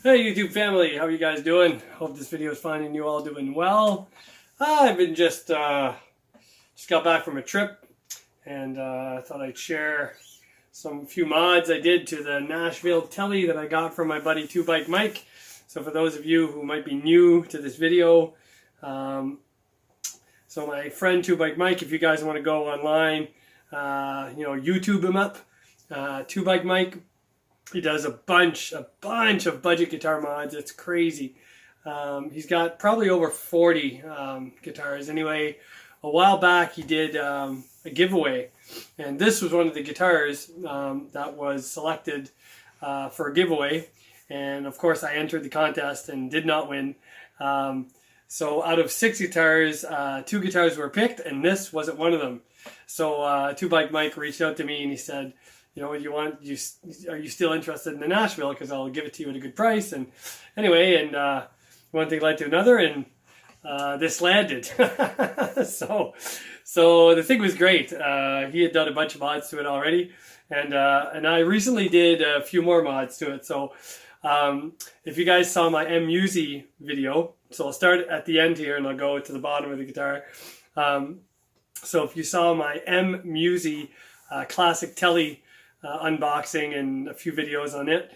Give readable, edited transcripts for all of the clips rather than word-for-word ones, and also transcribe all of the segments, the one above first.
Hey YouTube family, how are you guys doing? Hope this video is finding you all doing well. I've been just got back from a trip, and I thought I'd share some few mods I did to the Nashville telly that I got from my buddy 2Bike Mike. So for those of you who might be new to this video, so my friend 2Bike Mike, if you guys want to go online, YouTube him up, 2Bike Mike. He does a bunch of budget guitar mods. It's crazy. He's got probably over 40 guitars. Anyway, a while back he did a giveaway, and this was one of the guitars that was selected for a giveaway. And of course, I entered the contest and did not win. So out of 6 guitars, 2 guitars were picked, and this wasn't one of them. So 2Bike Mike reached out to me and he said, you know, are you still interested in the Nashville? Because I'll give it to you at a good price. And anyway, and one thing led to another, and this landed. so the thing was great. He had done a bunch of mods to it already, and I recently did a few more mods to it. So if you guys saw my M-Musi video, so I'll start at the end here and I'll go to the bottom of the guitar. So if you saw my M-Musi classic telly unboxing and a few videos on it.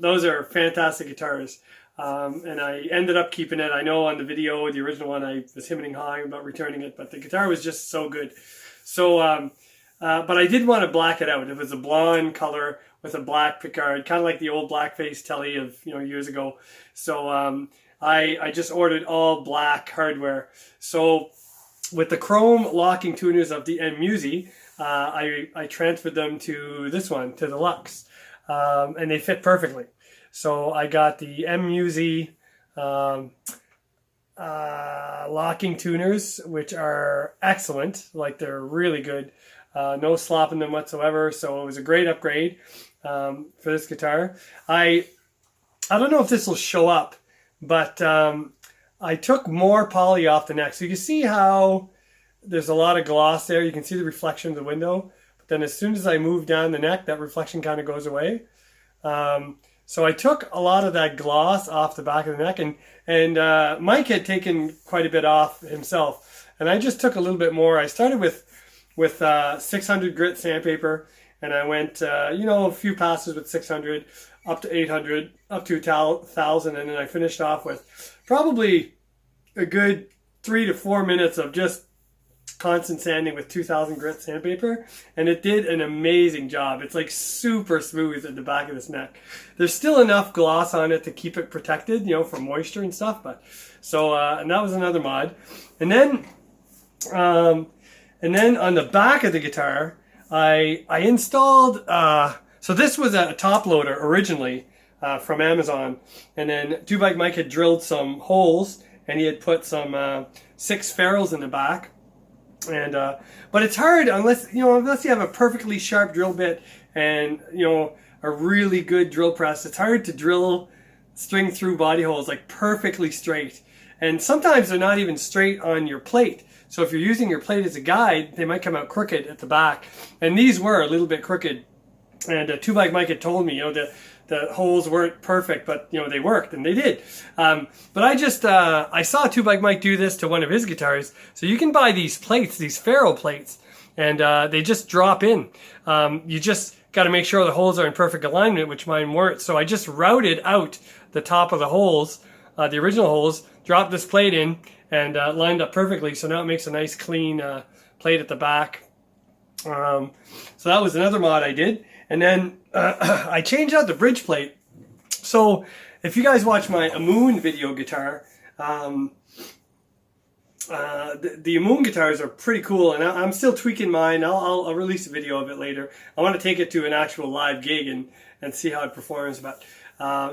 Those are fantastic guitars, and I ended up keeping it. I know on the video, the original one, I was hemming and hawing about returning it, but the guitar was just so good. So, but I did want to black it out. It was a blonde color with a black pickguard, kind of like the old blackface telly of years ago. So I just ordered all black hardware. So with the chrome locking tuners of the M-Musi, I transferred them to this one, to the Lux, and they fit perfectly. So I got the M-Musi locking tuners, which are excellent. Like, they're really good. No slop in them whatsoever. So it was a great upgrade for this guitar. I don't know if this will show up, but I took more poly off the neck. So you can see how there's a lot of gloss there. You can see the reflection of the window. But then as soon as I move down the neck, that reflection kind of goes away. So I took a lot of that gloss off the back of the neck. And Mike had taken quite a bit off himself. And I just took a little bit more. I started with 600 grit sandpaper. And I went, a few passes with 600, up to 800, up to 1,000. And then I finished off with probably a good 3 to 4 minutes of just constant sanding with 2,000 grit sandpaper, and it did an amazing job. It's like super smooth at the back of this neck. There's still enough gloss on it to keep it protected, from moisture and stuff. But so and that was another mod. And then on the back of the guitar, I installed. So this was a top loader originally from Amazon, and then 2Bike Mike had drilled some holes, and he had put some 6 ferrules in the back. And but it's hard unless you have a perfectly sharp drill bit and a really good drill press. It's hard to drill string through body holes like perfectly straight, and sometimes they're not even straight on your plate. So if you're using your plate as a guide, they might come out crooked at the back, and these were a little bit crooked. And 2Bike Mike had told me the holes weren't perfect, but they worked, and they did. But I saw 2Bike Mike do this to one of his guitars. So you can buy these plates, these ferrule plates, and they just drop in. You just got to make sure the holes are in perfect alignment, which mine weren't. So I just routed out the top of the holes, the original holes, dropped this plate in, and lined up perfectly. So now it makes a nice clean plate at the back. So that was another mod I did. And then I changed out the bridge plate. So if you guys watch my Amoon video guitar, the Amoon guitars are pretty cool, and I'm still tweaking mine. I'll release a video of it later. I want to take it to an actual live gig and see how it performs. But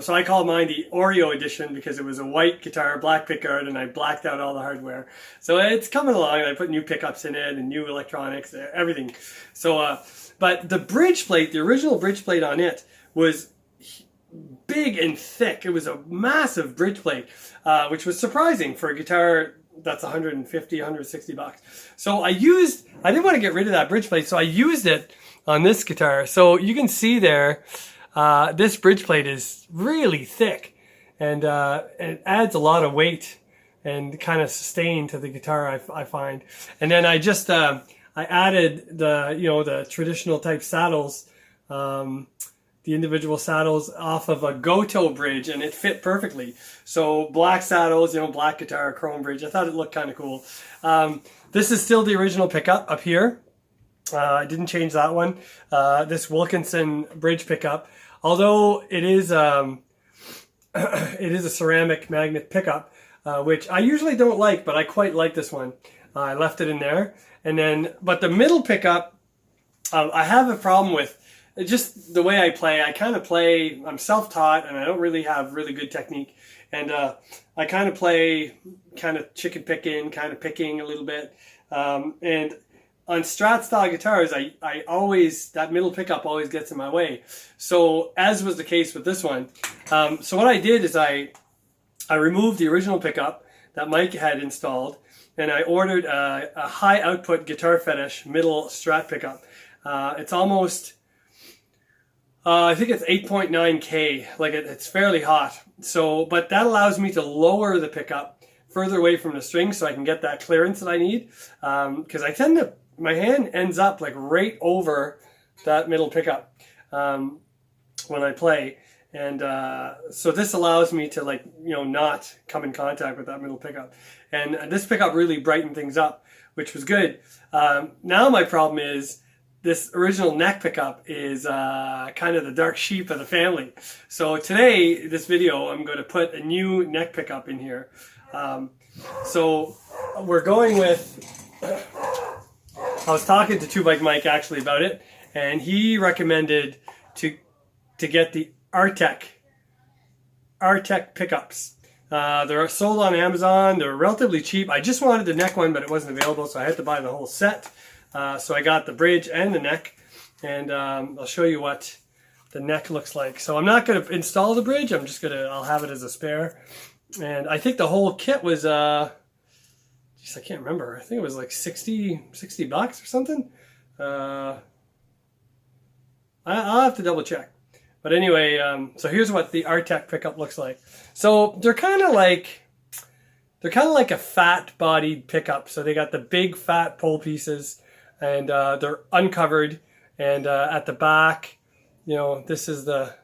so I called mine the Oreo edition because it was a white guitar, black pickguard, and I blacked out all the hardware. So it's coming along, and I put new pickups in it and new electronics, everything. So but the bridge plate, the original bridge plate on it was big and thick. It was a massive bridge plate, which was surprising for a guitar that's 150, 160 bucks. So I didn't want to get rid of that bridge plate, so I used it on this guitar. So you can see there, this bridge plate is really thick, and it adds a lot of weight and kind of sustain to the guitar, I find. And then I just I added the traditional type saddles, the individual saddles off of a Goto bridge, and it fit perfectly. So black saddles, black guitar, chrome bridge. I thought it looked kind of cool. This is still the original pickup up here. I didn't change that one. This Wilkinson bridge pickup, although it is a ceramic magnet pickup, which I usually don't like, but I quite like this one. I left it in there. And then, but the middle pickup, I have a problem with. Just the way I play, I'm self-taught, and I don't really have really good technique. And I kind of play chicken picking, kind of picking a little bit. And on Strat style guitars, I always, that middle pickup always gets in my way. So as was the case with this one. So what I did is I removed the original pickup that Mike had installed, and I ordered a high output Guitar Fetish middle Strat pickup. It's almost, I think it's 8.9K, like it's fairly hot. So, but that allows me to lower the pickup further away from the string so I can get that clearance that I need. Because I tend to, my hand ends up like right over that middle pickup when I play. And so this allows me to not come in contact with that middle pickup. And this pickup really brightened things up, which was good. Now my problem is, this original neck pickup is kind of the dark sheep of the family. So today, this video, I'm going to put a new neck pickup in here. So we're going with, I was talking to Two Bike Mike actually about it, and he recommended to get the Artec pickups. They're sold on Amazon. They're relatively cheap. I just wanted the neck one, but it wasn't available, so I had to buy the whole set. So I got the bridge and the neck, and I'll show you what the neck looks like. So I'm not going to install the bridge. I'll have it as a spare. And I think the whole kit was, I can't remember. I think it was like 60 bucks or something. I'll have to double check. But anyway, so here's what the Artec pickup looks like. So they're kind of like a fat-bodied pickup. So they got the big fat pole pieces, and they're uncovered, and at the back, this is the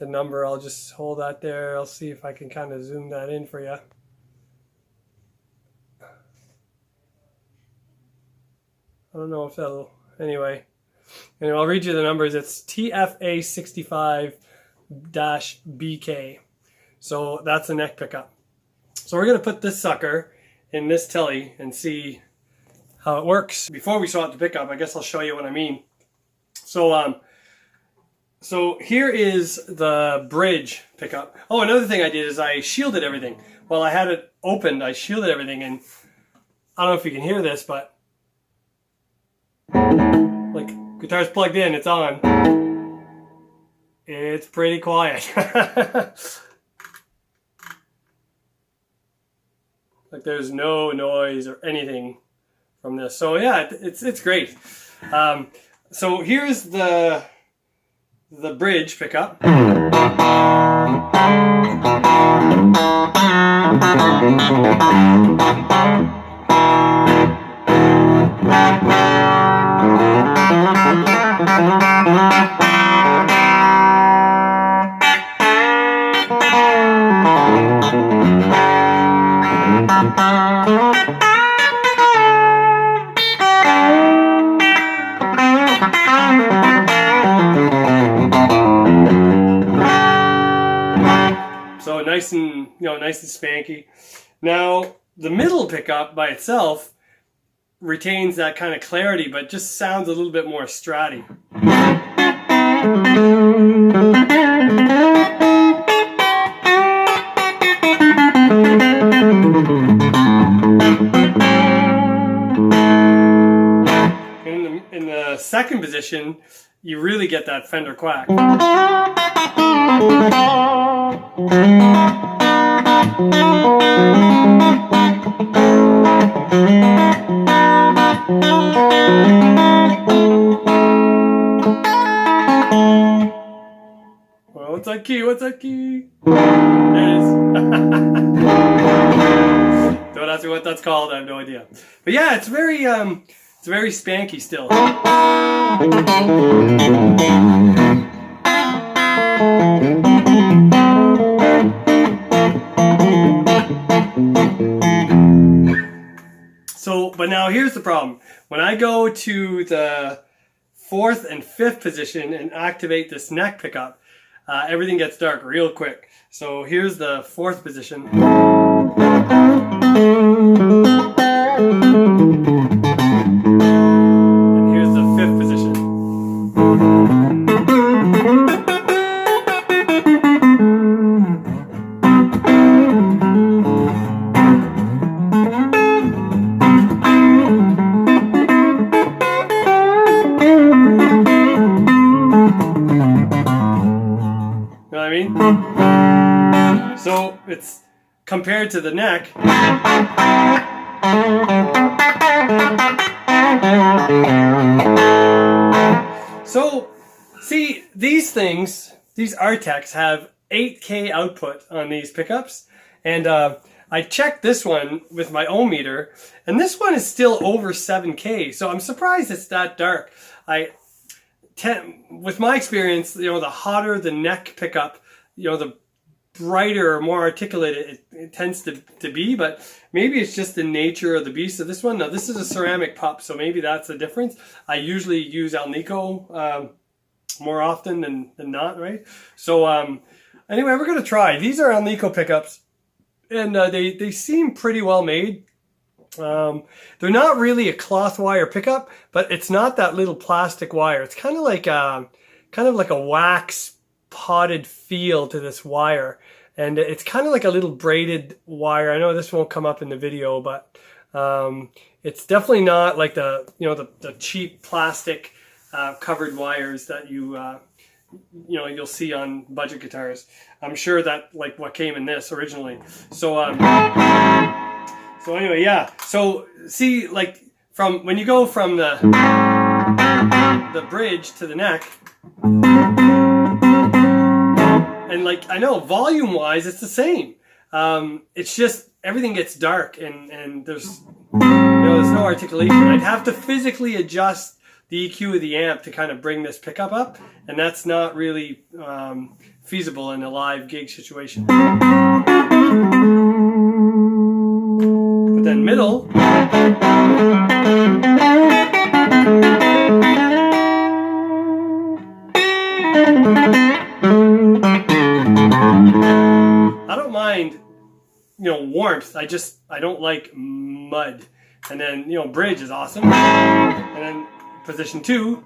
number. I'll just hold that there. I'll see if I can kind of zoom that in for you. I don't know if that'll, anyway, I'll read you the numbers. It's TFA65-BK. So that's the neck pickup. So we're going to put this sucker in this telly and see how it works. Before we swap the pickup, I guess I'll show you what I mean. So so here is the bridge pickup. Oh, another thing I did is I shielded everything. While I had it opened, I shielded everything, and I don't know if you can hear this, but like guitar's plugged in, it's on. It's pretty quiet. Like there's no noise or anything from this. So yeah, it's great. So here's the bridge pickup. So nice and nice and spanky. Now the middle pickup by itself retains that kind of clarity, but just sounds a little bit more stratty. In the second position, you really get that Fender quack. key? What's that key? There it is. Don't ask me what that's called. I have no idea. But yeah, it's very spanky still. So, but now here's the problem. When I go to the 4th and 5th position and activate this neck pickup, everything gets dark real quick. So here's the 4th position. And here's the 5th position. So it's compared to the neck. So see, these things, these Artex have 8K output on these pickups, and I checked this one with my ohm meter, and this one is still over 7K. So I'm surprised it's that dark. With my experience, the hotter the neck pickup, the brighter or more articulate it tends to be, but maybe it's just the nature of the beast of this one. Now, this is a ceramic pup, so maybe that's the difference. I usually use Alnico more often than not, right? So anyway, we're going to try. These are Alnico pickups, and they seem pretty well made. They're not really a cloth wire pickup, but it's not that little plastic wire. It's kind of like a wax potted feel to this wire, and it's kind of like a little braided wire. I know this won't come up in the video, but it's definitely not like the cheap plastic covered wires that you'll see on budget guitars. I'm sure that like what came in this originally. So anyway, yeah. So see, like when you go from the bridge to the neck. And like, I know volume wise it's the same. It's just everything gets dark and there's no articulation. I'd have to physically adjust the EQ of the amp to kind of bring this pickup up, and that's not really feasible in a live gig situation. But then middle. I don't mind, warmth. I don't like mud. And then, bridge is awesome. And then position 2.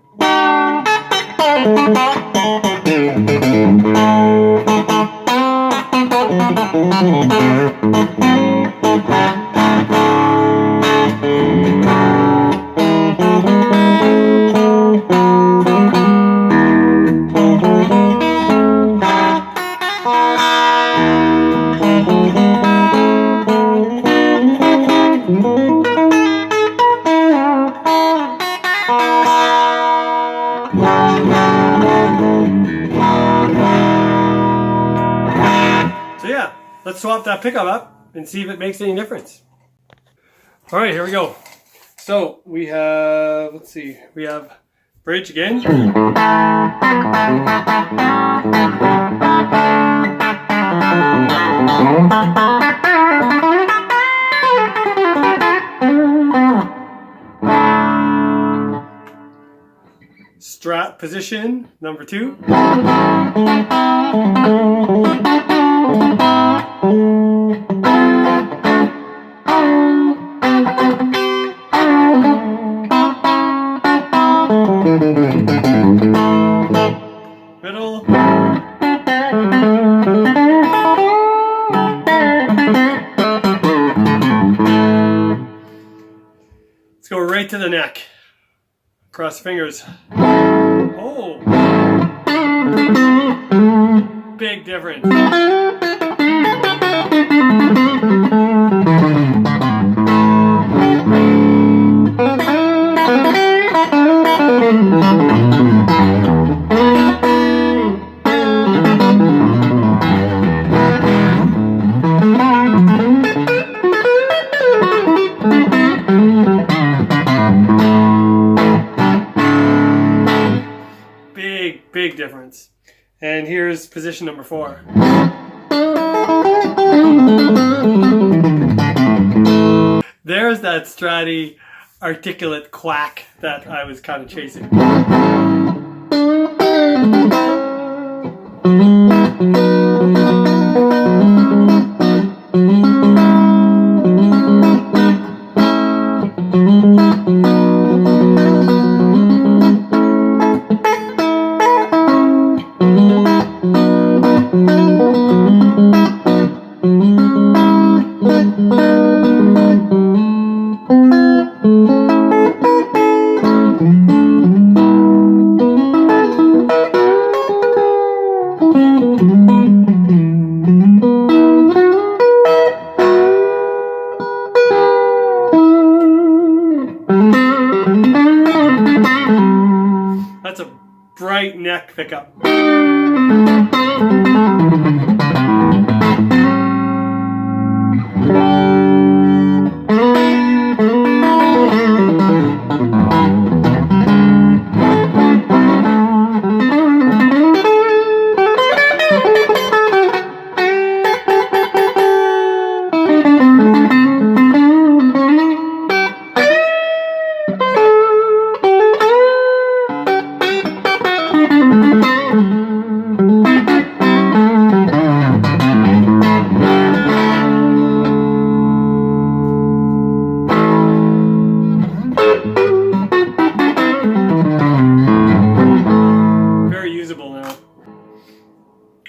So yeah, let's swap that pickup up and see if it makes any difference. All right, here we go. So we have, we have bridge again. Strat position number 2. Middle. Let's go right to the neck. Cross fingers. Oh! Big difference. And here's position number 4. There's that Stratty articulate quack that I was kind of chasing. That's a bright neck pickup.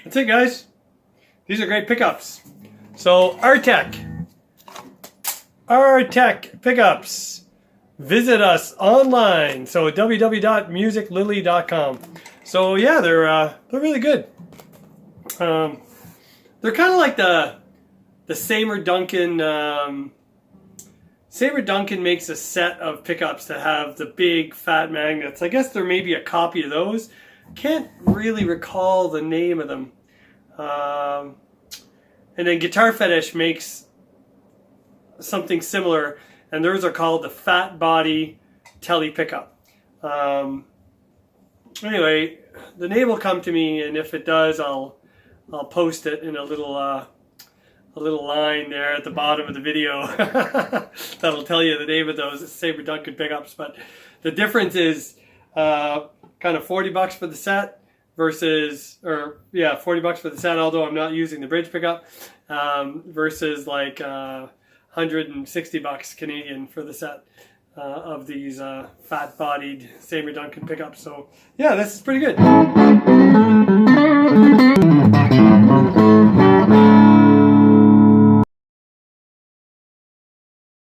That's it, guys. These are great pickups. So Artec pickups. Visit us online. So www.musiclily.com. So yeah, they're really good. They're kind of like the Seymour Duncan. Seymour Duncan makes a set of pickups that have the big fat magnets. I guess there may be a copy of those. Can't really recall the name of them. And then Guitar Fetish makes something similar, and theirs are called the Fat Body Telly Pickup. Anyway, the name will come to me, and if it does, I'll post it in a little line there at the bottom of the video that'll tell you the name of those Seymour Duncan pickups. But the difference is kind of $40 for the set versus, or yeah, $40 for the set, although I'm not using the bridge pickup, versus like $160 Canadian for the set of these fat-bodied Seymour Duncan pickups. So yeah, this is pretty good.